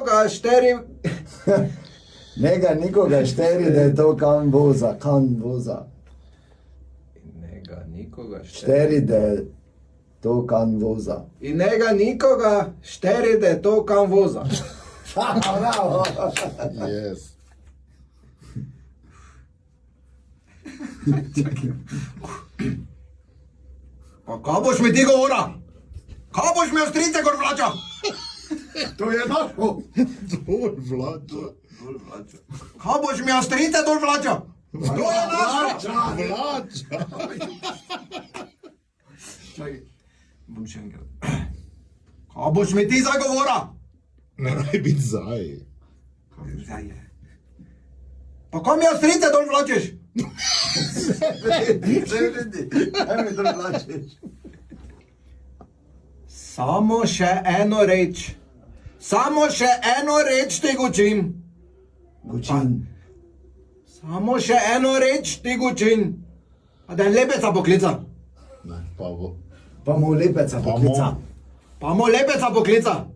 Ga šteri... Njega nikoga šteri, da je to kan voza. Njega nikoga Šteri, da je to kan voza. In njega nikoga šteri, da je to kam voza. Bravo! Yes. Pa kaj boš mi ti govora? Kaj boš mi ostrice gor vlača? To je našo. Dol vlača. Kaj boš mi ostrice dol vlača? To je naša! Vlača. Čakaj, bom še enkrat. Kaj boš mi ti zagovora? Ne raj biti zaj. Zdaj je. Pa kaj mi ostrice dol vlačeš? Kaj mi to plačeš? Samo še eno reč. Samo še eno reč ti gučim. Gučin. Samo še eno reč ti gučin. A da je lepeca poklica. Ne, pa bo. Pa mu lepeca poklica. Pa mu lepeca poklica.